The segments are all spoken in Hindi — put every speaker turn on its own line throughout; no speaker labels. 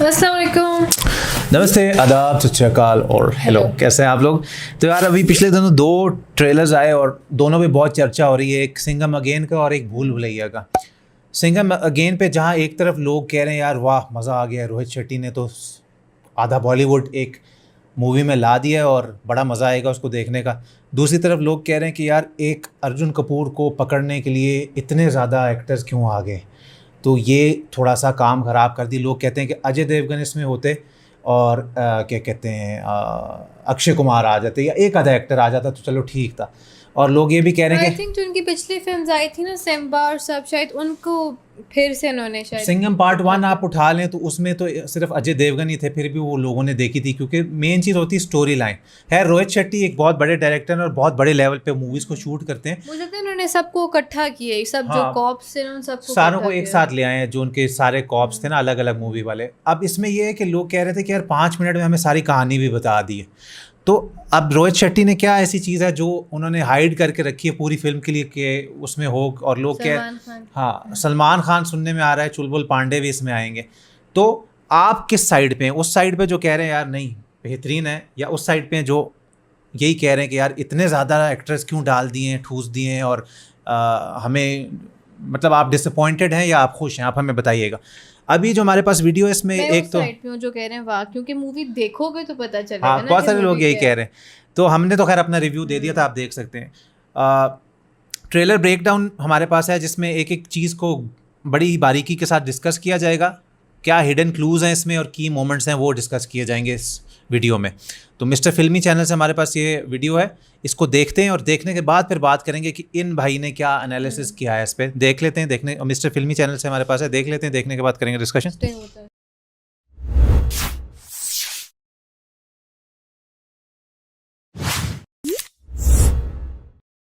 अस्सलाम वालेकुम।
नमस्ते, आदाब, सत श्री अकाल और हेलो। कैसे हैं आप लोग? तो यार अभी पिछले दिनों दो ट्रेलर्स आए और दोनों पे बहुत चर्चा हो रही है, एक सिंघम अगेन का और एक भूल भुलैया का। सिंघम अगेन पे जहाँ एक तरफ लोग कह रहे हैं यार वाह मज़ा आ गया, रोहित शेट्टी ने तो आधा बॉलीवुड एक मूवी में ला दिया और बड़ा मज़ा आएगा उसको देखने का। दूसरी तरफ लोग कह रहे हैं कि यार एक अर्जुन कपूर को पकड़ने के लिए इतने ज़्यादा एक्टर्स क्यों आ गए, तो ये थोड़ा सा काम ख़राब कर दी। लोग कहते हैं कि अजय देवगन इसमें होते और क्या कहते हैं अक्षय कुमार आ जाते या एक आधा एक्टर आ जाता तो चलो ठीक था। और लोग ये भी कह रहे हैं
आई
कि
थिंक जो उनकी पिछली फिल्म्स आई थी ना सिम्बा और सब, शायद उनको फिर से उन्होंने शायद
सिंघम पार्ट 1 आप उठा लें तो उसमें तो सिर्फ अजय देवगन ही थे, फिर भी वो लोगों ने देखी थी क्योंकि मेन चीज़ होती है स्टोरी लाइन है। रोहित शेट्टी एक बहुत बड़े डायरेक्टर हैं और बहुत बड़े लेवल पे मूवीज़ को शूट करते हैं।
मुझे लगता है उन्होंने सबको इकट्ठा किए, सब
हाँ,
जो कॉप्स थे ना उन सबको
सारों को एक साथ ले आए हैं, जो उनके सारे कॉप्स थे ना अलग अलग मूवी वाले। अब इसमें ये है कि लोग कह रहे थे कि यार 5 मिनट में हमें सारी कहानी भी बता दी है, तो अब रोहित शेट्टी ने क्या ऐसी चीज़ है जो उन्होंने हाइड करके रखी है पूरी फिल्म के लिए कि उसमें हो। और लोग हाँ, सलमान खान सुनने में आ रहा है, चुलबुल पांडे भी इसमें आएंगे। तो आप किस साइड पे हैं? उस साइड पे जो कह रहे हैं यार नहीं बेहतरीन है, या उस साइड पे जो यही कह रहे हैं कि यार इतने ज़्यादा एक्ट्रेस क्यों डाल दिए हैं, ठूस दिए हैं और हमें मतलब आप डिसअपॉइंटेड हैं या आप खुश हैं? आप हमें बताइएगा। अभी जो हमारे पास वीडियो है इसमें एक तो
जो कह रहे हैं वाह, क्योंकि मूवी देखोगे तो पता चलेगा।
हाँ, बहुत सारे लोग यही कह रहे हैं। तो हमने तो खैर अपना रिव्यू दे दिया था, आप देख सकते हैं। ट्रेलर ब्रेकडाउन हमारे पास है जिसमें एक एक चीज़ को बड़ी बारीकी के साथ डिस्कस किया जाएगा। क्या हिडन क्लूज़ हैं इसमें और की मोमेंट्स हैं वो डिस्कस किए जाएंगे इस वीडियो में। तो मिस्टर फिल्मी चैनल से हमारे पास ये वीडियो है, इसको देखते हैं और देखने के बाद फिर बात करेंगे कि इन भाई ने क्या एनालिसिस किया है इस पर। देख लेते हैं, देखने मिस्टर फिल्मी चैनल से हमारे पास है, देख लेते हैं, देखने के बाद करेंगे डिस्कशन।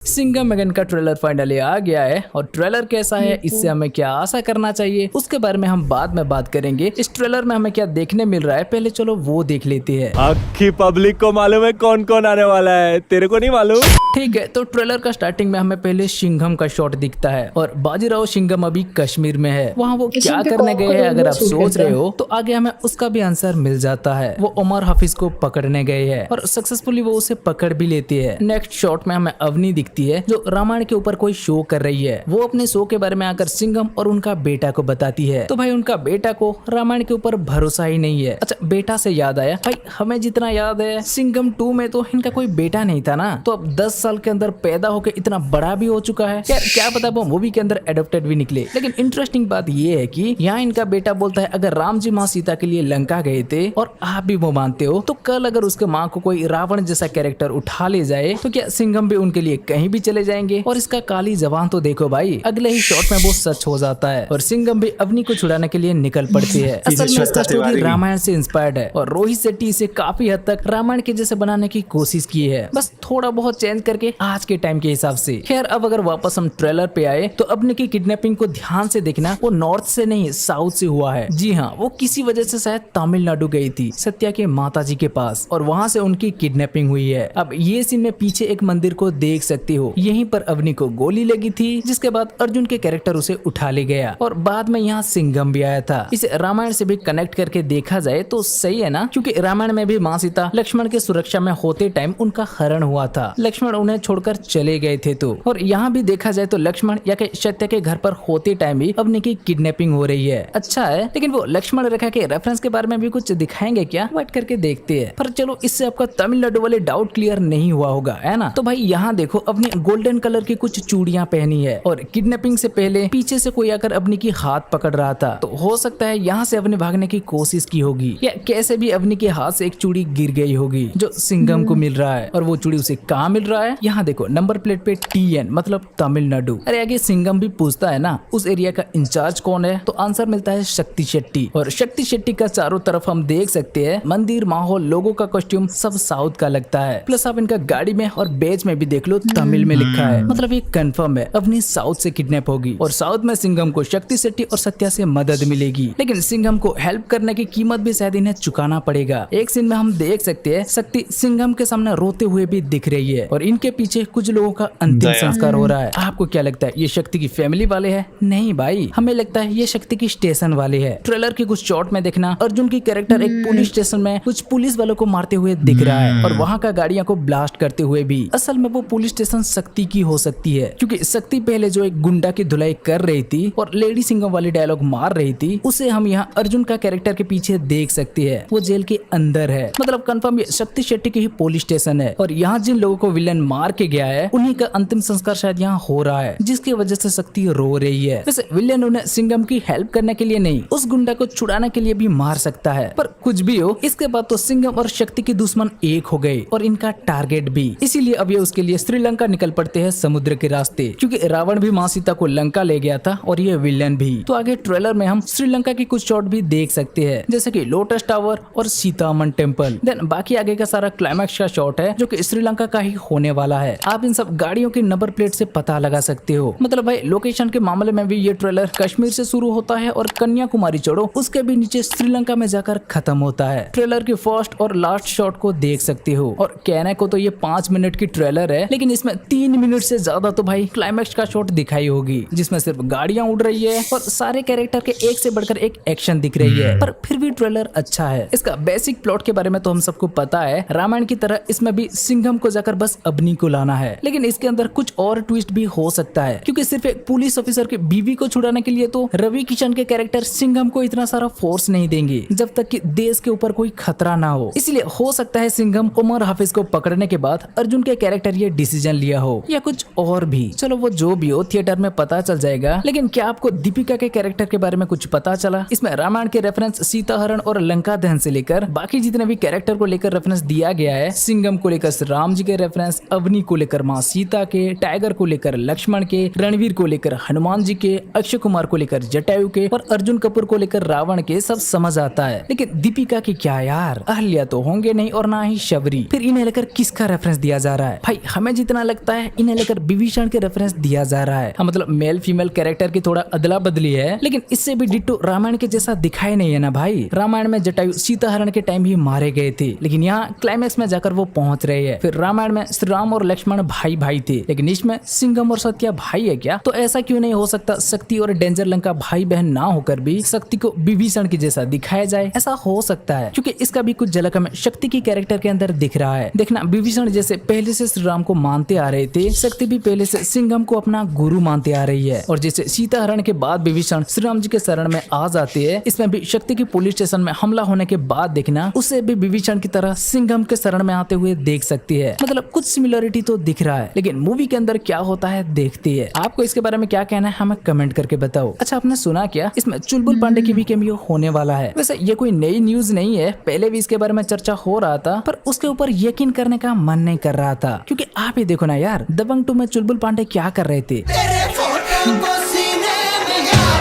सिंघम अगेन का ट्रेलर फाइनली आ गया है और ट्रेलर कैसा है, इससे हमें क्या आशा करना चाहिए उसके बारे में हम बाद में बात करेंगे। इस ट्रेलर में हमें क्या देखने मिल रहा है पहले चलो वो देख लेते हैं।
आखी पब्लिक को मालूम है कौन कौन आने वाला है, तेरे को नहीं मालूम?
ठीक है, तो ट्रेलर का स्टार्टिंग में हमें पहले सिंघम का शॉट दिखता है और बाजीराव सिंघम अभी कश्मीर में है। वहाँ वो क्या करने गए हैं अगर आप सोच रहे हो तो आगे हमें उसका भी आंसर मिल जाता है। वो उमर हाफिज को पकड़ने गए हैं और सक्सेसफुली वो उसे पकड़ भी लेती है। नेक्स्ट शॉट में हमें अवनी दिखती है जो रामायण के ऊपर कोई शो कर रही है। वो अपने शो के बारे में आकर सिंघम और उनका बेटा को बताती है। तो भाई उनका बेटा को रामायण के ऊपर भरोसा ही नहीं है। अच्छा, बेटा से याद आया, भाई हमें जितना याद है सिंघम 2 में तो इनका कोई बेटा नहीं था ना, तो अब 10 साल के अंदर पैदा होकर इतना बड़ा भी हो चुका है। क्या पता वो मूवी के अंदर एडॉप्टेड भी निकले। लेकिन इंटरेस्टिंग बात ये है कि यहाँ इनका बेटा बोलता है अगर राम जी माँ सीता के लिए लंका गए थे और आप भी वो मानते हो, तो कल अगर उसके माँ को कोई रावण जैसा कैरेक्टर उठा ले जाए तो क्या सिंघम भी उनके लिए कहीं भी चले जाएंगे? और इसका काली जबान तो देखो भाई, अगले ही शॉट में वो सच हो जाता है और सिंघम भी अवनी को छुड़ाने के लिए निकल पड़ती है। असल में इसका स्टोरी रामायण से इंस्पायर्ड है और रोहित शेट्टी इसे काफी हद तक रामायण के जैसे बनाने की कोशिश की है, बस थोड़ा बहुत चेंज करके आज के टाइम के हिसाब से। खैर अब अगर वापस हम ट्रेलर पे आए तो अवनी की किडनैपिंग को ध्यान से देखना, वो नॉर्थ से नहीं साउथ से हुआ है। जी हाँ, वो किसी वजह से शायद तमिलनाडु गई थी सत्या के माताजी के पास और वहाँ से उनकी किडनैपिंग हुई है। अब ये सीन में पीछे एक मंदिर को देख सकती हो, यहीं पर अवनी को गोली लगी थी जिसके बाद अर्जुन के कैरेक्टर उसे उठा ले गया और बाद में यहाँ सिंघम भी आया था। इसे रामायण से भी कनेक्ट करके देखा जाए तो सही है ना, क्योंकि रामायण में भी माँ सीता लक्ष्मण के सुरक्षा में होते टाइम उनका हरण हुआ था, लक्ष्मण उन्हें छोड़कर चले गए थे। तो और यहाँ भी देखा जाए तो लक्ष्मण या सत्य के घर पर होते टाइम भी अवनी की किडनैपिंग हो रही है। अच्छा है, लेकिन वो लक्ष्मण रेखा के रेफरेंस के बारे में भी कुछ दिखाएंगे क्या, वेट करके देखते हैं। पर चलो इससे आपका तमिलनाडु वाले डाउट क्लियर नहीं हुआ होगा, है ना? तो भाई यहाँ देखो अपनी गोल्डन कलर की कुछ चूड़ियां पहनी है और किडनैपिंग से पहले पीछे से कोई आकर अवनी की हाथ पकड़ रहा था, तो हो सकता है यहाँ से अवनी भागने की कोशिश की होगी या कैसे भी अवनी के हाथ से एक चूड़ी गिर गई होगी जो सिंघम को मिल रहा है। और वो चूड़ी उसे कहाँ मिल रहा है? यहाँ देखो नंबर प्लेट पे TN मतलब तमिलनाडु। अरे आगे सिंघम भी पूछता है ना उस एरिया का इंचार्ज कौन है, तो आंसर मिलता है शक्ति शेट्टी। और शक्ति शेट्टी का चारों तरफ हम देख सकते हैं मंदिर, माहौल, लोगों का कॉस्ट्यूम सब साउथ का लगता है। प्लस आप इनका गाड़ी में और बेज में भी देख लो तमिल तमिल में लिखा है, मतलब ये कंफर्म है अवनी साउथ से किडनैप होगी और साउथ में सिंघम को शक्ति शेट्टी और सत्या से मदद मिलेगी। लेकिन सिंघम को हेल्प करने की कीमत भी शायद इन्हें चुकाना पड़ेगा। एक सीन में हम देख सकते हैं शक्ति सिंघम के सामने रोते हुए भी दिख रही है और इनके पीछे कुछ लोगों का अंतिम संस्कार हो रहा है। आपको क्या लगता है ये शक्ति की फैमिली वाले हैं? नहीं भाई, हमें लगता है ये शक्ति की स्टेशन वाले है। ट्रेलर के कुछ शॉट में देखना अर्जुन की कैरेक्टर एक पुलिस स्टेशन में कुछ पुलिस वालों को मारते हुए दिख रहा है और वहाँ का गाड़ियां को ब्लास्ट करते हुए भी। असल में वो पुलिस स्टेशन शक्ति की हो सकती है, क्योंकि शक्ति पहले जो एक गुंडा की धुलाई कर रही थी और लेडी सिंघम वाली डायलॉग मार रही थी, उसे हम यहाँ अर्जुन का कैरेक्टर के पीछे देख सकते हैं। वो जेल के अंदर है, मतलब कंफर्म ये शक्ति शेट्टी की ही पुलिस स्टेशन है और यहाँ जिन लोगों को विलन मार के गया है उन्हीं का अंतिम संस्कार शायद यहाँ हो रहा है, जिसकी वजह से शक्ति रो रही है। वैसे विलन उन्हें सिंघम की हेल्प करने के लिए नहीं, उस गुंडा को छुड़ाने के लिए भी मार सकता है। पर कुछ भी हो, इसके बाद तो सिंघम और शक्ति की दुश्मन एक हो गए और इनका टारगेट भी। इसीलिए अब ये उसके लिए श्रीलंका निकल पड़ते हैं समुद्र के रास्ते, क्योंकि रावण भी माँ सीता को लंका ले गया था और ये विलन भी। तो आगे ट्रेलर में हम श्रीलंका की कुछ शॉट भी देख सकते हैं, जैसे कि लोटस टावर और सीतामन टेम्पल। देन बाकी आगे का सारा क्लाइमैक्स का शॉट है जो कि श्रीलंका का ही होने वाला है। आप इन सब गाड़ियों की नंबर प्लेट से पता लगा सकते हो। मतलब भाई लोकेशन के मामले में भी ये ट्रेलर कश्मीर से शुरू होता है और कन्याकुमारी चढ़ो उसके भी नीचे श्रीलंका में जाकर खत्म होता है। ट्रेलर के फर्स्ट और लास्ट शॉट को देख सकते हो और कहने को तो ये 5 मिनट की ट्रेलर है, लेकिन इसमें 3 मिनट से ज्यादा तो भाई क्लाइमैक्स का शॉट दिखाई होगी, जिसमें सिर्फ गाड़ियां उड़ रही है और सारे कैरेक्टर के एक से बढ़कर एक एक्शन दिख रही है। पर फिर भी ट्रेलर अच्छा है। इसका बेसिक प्लॉट के बारे में तो हम सबको पता है, रामायण की तरह इसमें भी सिंघम को जाकर बस अवनी को लाना है, लेकिन इसके अंदर कुछ और ट्विस्ट भी हो सकता है, क्योंकि सिर्फ एक पुलिस ऑफिसर की बीवी को छुड़ाने के लिए तो रवि किशन के कैरेक्टर सिंघम को इतना सारा फोर्स नहीं देंगे जब तक कि देश के ऊपर कोई खतरा ना हो। इसलिए हो सकता है सिंघम उमर हाफिज को पकड़ने के बाद अर्जुन के कैरेक्टर ये डिसीजन लिया हो या कुछ और भी। चलो वो जो भी हो थिएटर में पता चल जाएगा। लेकिन क्या आपको दीपिका के कैरेक्टर के बारे में कुछ पता चला? इसमें रामायण के रेफरेंस सीता हरण और लंका दहन से लेकर बाकी जितने भी कैरेक्टर को लेकर रेफरेंस दिया गया है, सिंघम को लेकर राम जी के रेफरेंस, अवनी को लेकर माँ सीता के, टाइगर को लेकर लक्ष्मण के, रणवीर को लेकर हनुमान जी के, अक्षय कुमार को लेकर जटायु के और अर्जुन कपूर को लेकर रावण के, सब समझ आता है। लेकिन दीपिका की क्या यार, अहल्या तो होंगे नहीं और ना ही शबरी। फिर इन्हें लेकर किसका रेफरेंस दिया जा रहा है? भाई हमें जितना लगता है इन्हें लेकर विभीषण के रेफरेंस दिया जा रहा है। मतलब मेल फीमेल कैरेक्टर की थोड़ा अदला बदली है, लेकिन इससे भी डिट्टो रामायण के जैसा दिखाई नहीं है ना भाई। रामायण में जटायु सीता हरण के टाइम ही मारे गए थे, लेकिन यहाँ क्लाइमैक्स में जाकर वो पहुंच रहे हैं। फिर रामायण में श्री राम और लक्ष्मण भाई भाई थे, लेकिन इसमें सिंघम और सत्या भाई है क्या? तो ऐसा क्यों नहीं हो सकता शक्ति और डेंजर लंका भाई बहन ना होकर भी शक्ति को विभीषण की जैसा दिखाया जाए? ऐसा हो सकता है, क्योंकि इसका भी कुछ झलक हमें शक्ति की कैरेक्टर के अंदर दिख रहा है। देखना विभीषण जैसे पहले से श्री राम को मानते आ रहे थे, शक्ति भी पहले से सिंघम को अपना गुरु मानते आ रही है। और जैसे सीता हरण के बाद विभीषण श्री राम जी के शरण में आ जाते हैं, इसमें भी शक्ति की पुलिस स्टेशन में हमला होने के बाद देखना उसे भी विभीषण की तरह सिंघम के शरण में आते हुए देख सकती है। मतलब कुछ सिमिलरिटी तो दिख रहा है, लेकिन मूवी के अंदर क्या होता है देखते हैं। आपको इसके बारे में क्या कहना है हमें कमेंट करके बताओ। अच्छा आपने सुना क्या इसमें चुलबुल पांडे की भी कैमियो होने वाला है? वैसे ये कोई नई न्यूज नहीं है, पहले भी इसके बारे में चर्चा हो रहा था, पर उसके ऊपर यकीन करने का मन नहीं कर रहा था। क्योंकि आप ही देखो ना यार, दबंग 2 में चुलबुल पांडे क्या कर रहे थे,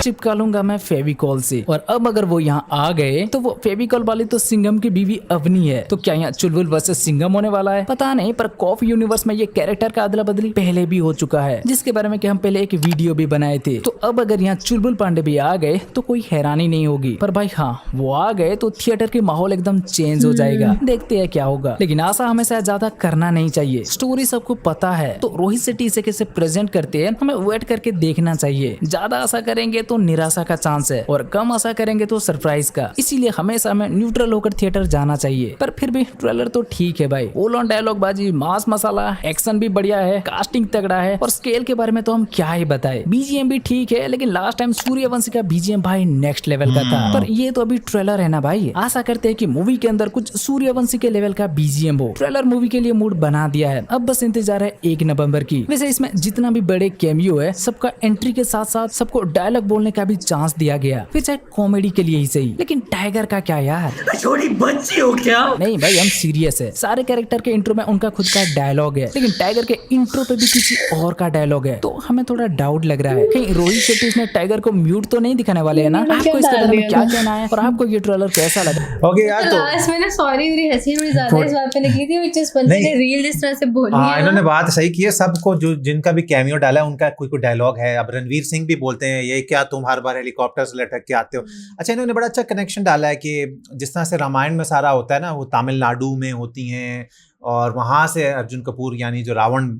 चिपका लूंगा मैं फेविकॉल से। और अब अगर वो यहाँ आ गए तो वो फेविकॉल वाली तो सिंघम की बीवी अवनी है, तो क्या यहाँ चुलबुल वर्सेस सिंघम होने वाला है? पता नहीं, पर कॉफ यूनिवर्स में ये कैरेक्टर का अदला बदली पहले भी हो चुका है, जिसके बारे में कि हम पहले एक वीडियो भी बनाए थे। तो अब अगर यहाँ चुलबुल पांडे भी आ गए तो कोई हैरानी नहीं होगी। पर भाई हाँ, वो आ गए तो थिएटर के माहौल एकदम चेंज हो जाएगा। देखते हैं क्या होगा, लेकिन आशा हमें शायद ज्यादा करना नहीं चाहिए। स्टोरी सबको पता है, तो रोहित शेट्टी इसे कैसे प्रेजेंट करते हैं हमें वेट करके देखना चाहिए। ज्यादा आशा करेंगे तो निराशा का चांस है और कम आशा करेंगे तो सरप्राइज का। इसीलिए हमेशा हमें न्यूट्रल होकर थिएटर जाना चाहिए। पर फिर भी ट्रेलर तो ठीक है भाई, ओल ऑन डायलॉग बाजी, मास मसाला, एक्शन भी बढ़िया है, कास्टिंग तगड़ा है और स्केल के बारे में तो हम क्या ही बताए। बीजीएम भी ठीक है, लेकिन लास्ट टाइम सूर्यवंशी का बीजीएम भाई नेक्स्ट लेवल का था। पर ये तो अभी ट्रेलर है ना भाई, आशा करते हैं कि मूवी के अंदर कुछ सूर्यवंशी के लेवल का बीजीएम हो। ट्रेलर मूवी के लिए मूड बना दिया है, अब बस इंतजार है 1 नवंबर की। वैसे इसमें जितना भी बड़े कैमियो है सबका एंट्री के साथ साथ सबको डायलॉग बोलने बोलने का भी चांस दिया गया, फिर चाहे कॉमेडी के लिए ही सही। लेकिन टाइगर का क्या यार,
छोटी बच्ची हो क्या?
नहीं भाई हम सीरियस है। सारे कैरेक्टर के इंट्रो में उनका खुद का डायलॉग है, लेकिन टाइगर के इंट्रो पे भी किसी और का डायलॉग है। तो हमें थोड़ा डाउट लग रहा है कहीं रोहित शेट्टी इसमें टाइगर को म्यूट तो नहीं दिखाने वाले है ना। आपको इसके बारे में क्या कहना है और आपको ये ट्रेलर कैसा लगा?
ओके यार, तो
लास्ट में ना सॉरी मेरी हंसी थोड़ी ज्यादा इस बात पे निकली थी, which is पंच ने रील जिस तरह से बोली
हाँ,
है
इन्होंने
ना।
बात सही की है। सबको जो जिनका भी कैमियो डाला है उनका कोई कोई डायलॉग है। अब रणवीर सिंह भी बोलते हैं ये क्या तुम हर बार हेलीकॉप्टर से लटक के आते हो। अच्छा, इन्होंने बड़ा अच्छा कनेक्शन डाला है कि जिस तरह से रामायण में सारा होता है ना, वो तमिलनाडु में होती हैं और वहाँ से अर्जुन कपूर यानी जो रावण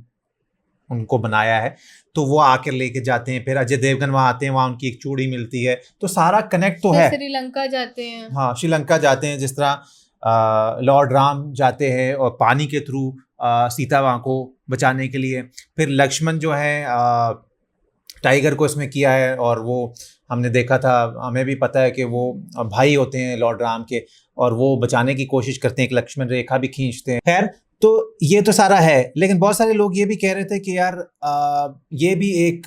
उनको बनाया है तो वो आकर लेके जाते हैं। फिर अजय देवगन वहाँ आते हैं, वहाँ उनकी एक चूड़ी मिलती है। तो सारा कनेक्ट तो है।
श्रीलंका जाते हैं,
हाँ, श्रीलंका जाते हैं, जिस तरह लॉर्ड राम जाते हैं और पानी के थ्रू सीता माँ को बचाने के लिए। फिर लक्ष्मण जो है टाइगर को इसमें किया है और वो हमने देखा था, हमें भी पता है कि वो भाई होते हैं लॉर्ड राम के और वो बचाने की कोशिश करते हैं, एक लक्ष्मण रेखा भी खींचते हैं। खैर, तो ये तो सारा है, लेकिन बहुत सारे लोग ये भी कह रहे थे कि यार ये भी एक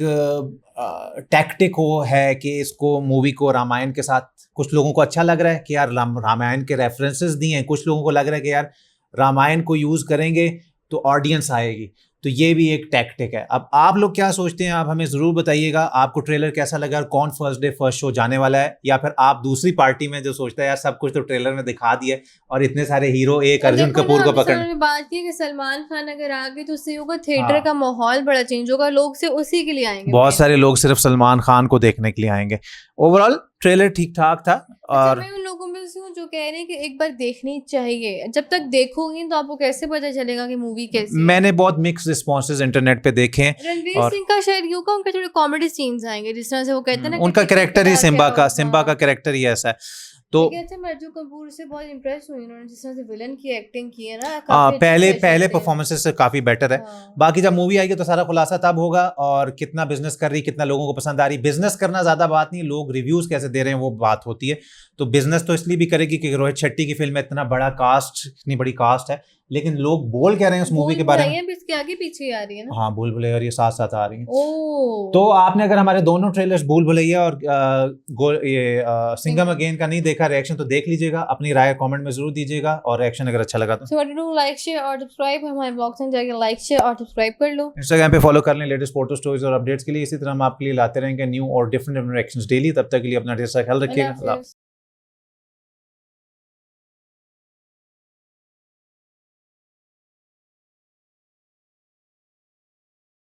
टैक्टिक है कि इसको मूवी को रामायण के साथ, कुछ लोगों को अच्छा लग रहा है कि यार रामायण के रेफरेंसेस दिए हैं, कुछ लोगों को लग रहा है कि यार रामायण को यूज़ करेंगे तो ऑडियंस आएगी। तो ये भी एक टैक्टिक है। अब आप लोग क्या सोचते हैं, आप हमें ज़रूर बताइएगा। आपको ट्रेलर कैसा लगा और कौन फर्स्ट डे फर्स्ट शो जाने वाला है, या फिर आप दूसरी पार्टी में जो सोचता है यार सब कुछ तो ट्रेलर में दिखा दिया और इतने सारे हीरो एक अर्जुन कपूर को पकड़।
बात की कि सलमान खान अगर आ गए तो उससे होगा
हाँ।
थिएटर का माहौल बड़ा चेंज होगा, लोग से उसी के लिए आएंगे।
बहुत सारे लोग सिर्फ सलमान खान को देखने के लिए आएंगे। ओवरऑल ट्रेलर ठीक ठाक था। और
मैं उन लोगों में से हूँ जो कह रहे हैं कि एक बार देखनी चाहिए। जब तक देखोगी तो आपको कैसे पता चलेगा कि मूवी कैसी है?
मैंने बहुत मिक्स रिस्पॉन्सेज इंटरनेट पे देखे हैं।
रणवीर सिंह का शायद यूं का उनके थोड़े कॉमेडी सीन्स आएंगे, जिस तरह से वो कहते हैं ना
उनका कैरेक्टर ही सिम्बा का कैरेक्टर ही ऐसा है। तो
मैं अर्जुन कपूर से बहुत इम्प्रेस हुई, उन्होंने जिस तरह से विलन की एक्टिंग की है ना।
पहले परफॉर्मेंसेस से काफी बेटर है।
हाँ।
बाकी जब मूवी आएगी तो सारा खुलासा तब होगा और कितना बिजनेस कर रही, कितना लोगों को पसंद आ रही। बिजनेस करना ज्यादा बात नहीं, लोग रिव्यूज कैसे दे रहे हैं वो बात होती है। तो बिजनेस तो इसलिए भी करेगी कि रोहित शेट्टी की फिल्म है, इतना बड़ा कास्ट, इतनी बड़ी कास्ट है, लेकिन लोग बोल कह रहे हैं उस मूवी के बारे में।
इसके आगे पीछे आ रही है ना।
हाँ, भूल भुलैया और ये साथ साथ आ रही है।
ओह,
तो आपने अगर हमारे दोनों ट्रेलर्स भूल भुलैया और सिंघम अगेन का नहीं देखा, रिएक्शन तो देख लीजिएगा। अपनी राय कमेंट में जरूर दीजिएगा और रिएक्शन अगर अच्छा लगा तो
so what do, like share और सब्सक्राइब। हमारे ब्लॉग्स में जाके लाइक शेयर और सब्सक्राइब कर लो।
इंस्टाग्राम पे फॉलो कर लें लेटेस्ट फोटो स्टोरीज और अपडेट्स के लिए। इसी तरह हम आपके लिए लाते रहेंगे न्यू और डिफरेंट रिएक्शंस डेली। तब तक के लिए अपना ढेर सारा ख्याल रखिएगा।